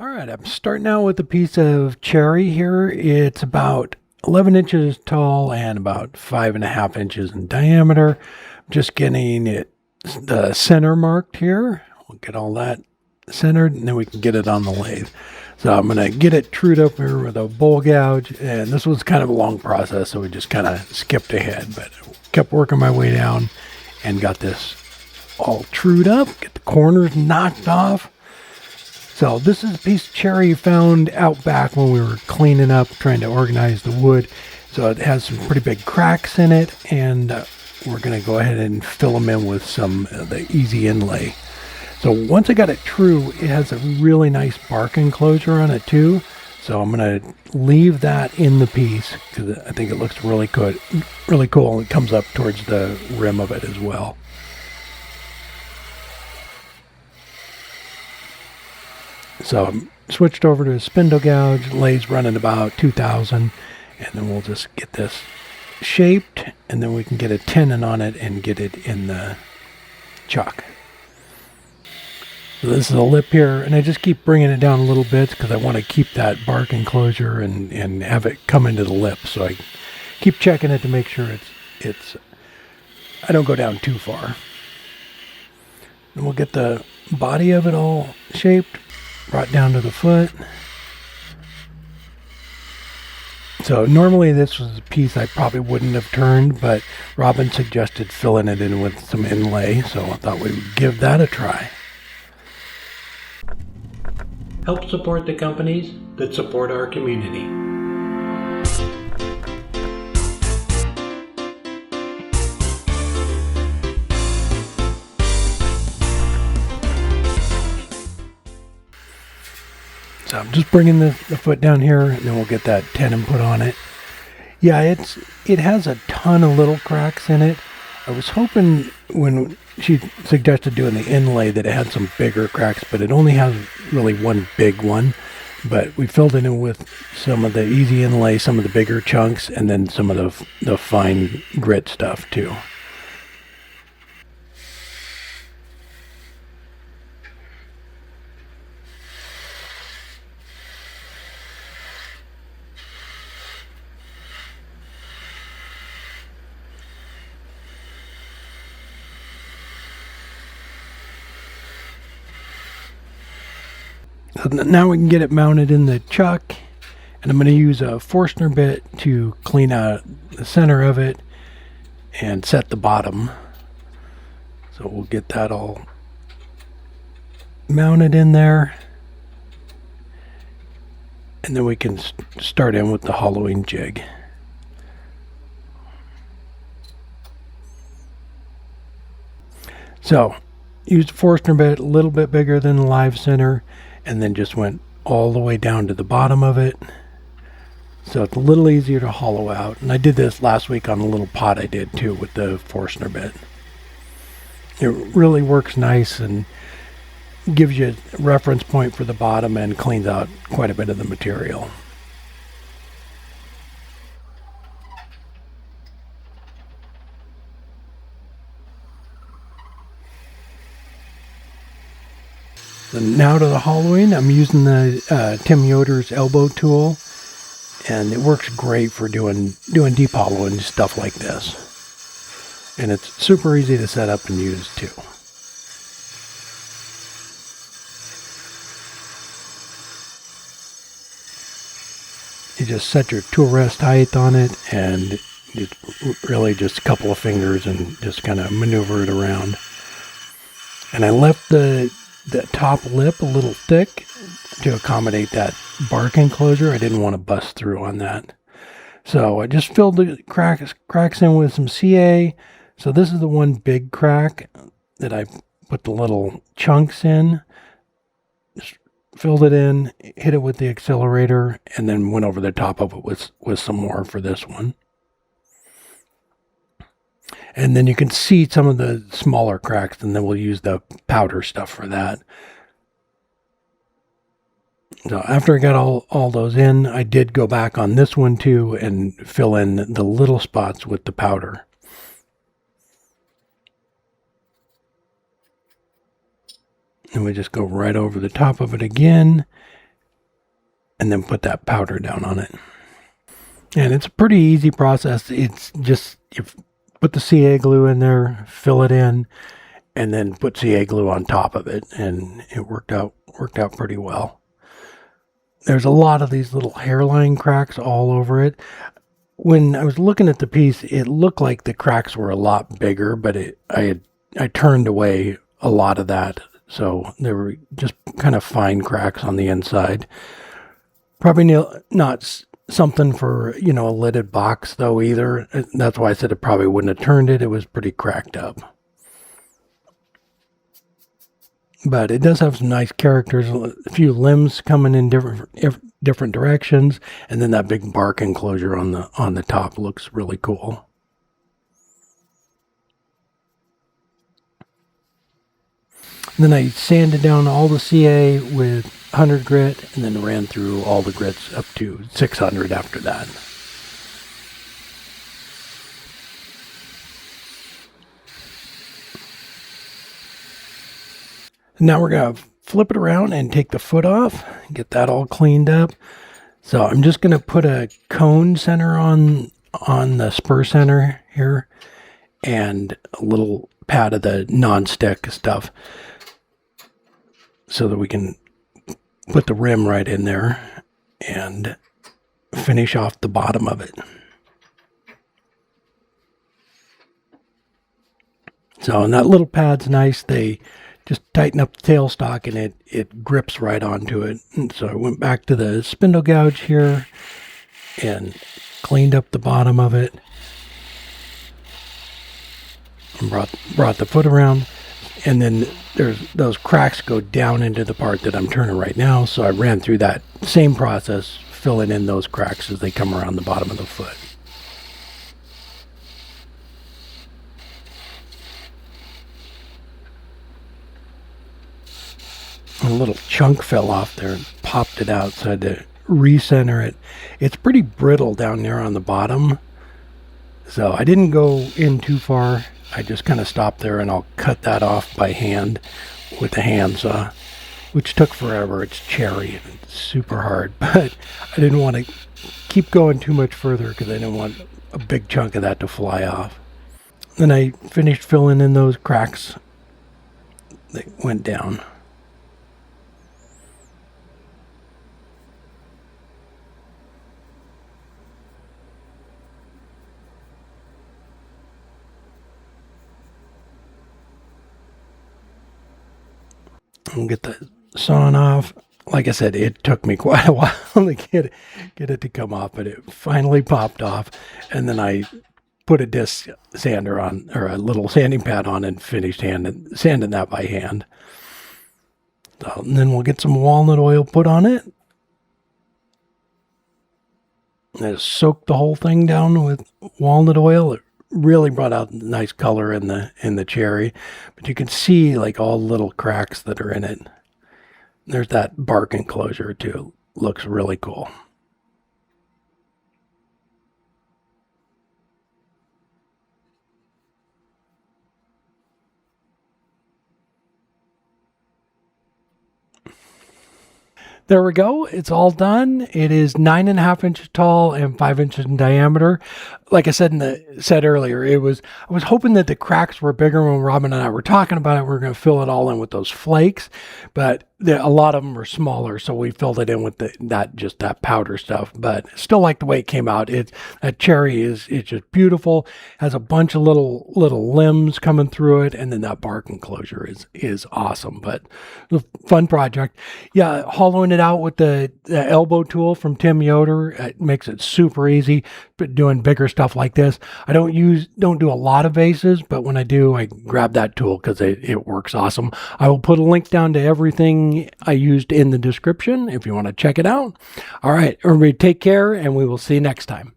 All right, I'm starting out with a piece of cherry here. It's about 11 inches tall and about 5.5 inches in diameter. I'm just getting the center marked here. We'll get all that centered and then we can get it on the lathe. So I'm going to get it trued up here with a bowl gouge, and this was kind of a long process, so we just kind of skipped ahead, but kept working my way down and got this all trued up, get the corners knocked off. So this is a piece of cherry found out back when we were cleaning up, trying to organize the wood. So it has some pretty big cracks in it, and we're going to go ahead and fill them in with some of the easy inlay. So once I got it true, it has a really nice bark enclosure on it too. So I'm going to leave that in the piece because I think it looks really good, really cool. And it comes up towards the rim of it as well. So I'm switched over to a spindle gouge. Lathe's running about 2,000, and then we'll just get this shaped, and then we can get a tenon on it and get it in the chuck. So this is a lip here, and I just keep bringing it down a little bit because I want to keep that bark enclosure and have it come into the lip. So I keep checking it to make sure it's I don't go down too far. And we'll get the body of it all shaped, brought down to the foot. So normally this was a piece I probably wouldn't have turned, but Robin suggested filling it in with some inlay, so I thought we would give that a try. Help support the companies that support our community. So I'm just bringing the foot down here, and then we'll get that tenon put on it. Yeah, it has a ton of little cracks in it. I was hoping when she suggested doing the inlay that it had some bigger cracks, but it only has really one big one. But we filled it in with some of the easy inlay, some of the bigger chunks, and then some of the fine grit stuff too. So now we can get it mounted in the chuck, and I'm going to use a Forstner bit to clean out the center of it and set the bottom. So we'll get that all mounted in there, and then we can start in with the hollowing jig. So used a Forstner bit a little bit bigger than the live center, and then just went all the way down to the bottom of it. So it's a little easier to hollow out. And I did this last week on a little pot I did too with the Forstner bit. It really works nice and gives you a reference point for the bottom and cleans out quite a bit of the material. And now to the hollowing. I'm using the Tim Yoder's elbow tool, and it works great for doing deep hollowing stuff like this. And it's super easy to set up and use too. You just set your tool rest height on it, and it's really just a couple of fingers and just kind of maneuver it around. And I left the top lip a little thick to accommodate that bark enclosure. I didn't want to bust through on that. So I just filled the cracks in with some CA. So this is the one big crack that I put the little chunks in. Just filled it in, hit it with the accelerator, and then went over the top of it with some more for this one. And then you can see some of the smaller cracks, and then we'll use the powder stuff for that. So after I got all those in, I did go back on this one too and fill in the little spots with the powder. And we just go right over the top of it again and then put that powder down on it. And it's a pretty easy process. It's just, you put the CA glue in there, fill it in, and then put CA glue on top of it, and it worked out pretty well. There's a lot of these little hairline cracks all over it. When I was looking at the piece, it looked like the cracks were a lot bigger, but I turned away a lot of that, so there were just kind of fine cracks on the inside. Probably not something for, a lidded box though either. That's why I said it probably wouldn't have turned it. It was pretty cracked up. But it does have some nice characters, a few limbs coming in different directions, and then that big bark enclosure on the top looks really cool. Then I sanded down all the CA with 100 grit, and then ran through all the grits up to 600 after that. Now we're going to flip it around and take the foot off, get that all cleaned up. So I'm just going to put a cone center on the spur center here, and a little pad of the non-stick stuff, so that we can put the rim right in there and finish off the bottom of it. So, and that little pad's nice. They just tighten up the tailstock, and it grips right onto it. And so I went back to the spindle gouge here and cleaned up the bottom of it, and brought the foot around. And then those cracks go down into the part that I'm turning right now. So I ran through that same process, filling in those cracks as they come around the bottom of the foot. A little chunk fell off there and popped it out, so I had to recenter it. It's pretty brittle down there on the bottom, so I didn't go in too far. I just kind of stopped there, and I'll cut that off by hand with the handsaw, which took forever. It's cherry and it's super hard, but I didn't want to keep going too much further because I didn't want a big chunk of that to fly off. Then I finished filling in those cracks that went down. And get the sawn off. Like I said, it took me quite a while to get it to come off, but it finally popped off. And then I put a disc sander on, or a little sanding pad on, and finished sanding that by hand. So, and then we'll get some walnut oil put on it. And just soak the whole thing down with walnut oil. It really brought out a nice color in the cherry, but you can see like all the little cracks that are in it. There's that bark enclosure too. Looks really cool. There we go. It's all done. It is 9.5 inches tall and 5 inches in diameter. Like I said earlier, I was hoping that the cracks were bigger when Robin and I were talking about it. We were going to fill it all in with those flakes, but a lot of them were smaller, so we filled it in with that powder stuff. But still like the way it came out. That cherry it's just beautiful. Has a bunch of little limbs coming through it, and then that bark enclosure is awesome. But a fun project. Yeah, hollowing it out with the elbow tool from Tim Yoder, it makes it super easy. But doing bigger stuff like this, I don't do a lot of vases, but when I do, I grab that tool because it works awesome. I will put a link down to everything I used in the description if you want to check it out. All right, everybody, take care, and we will see you next time.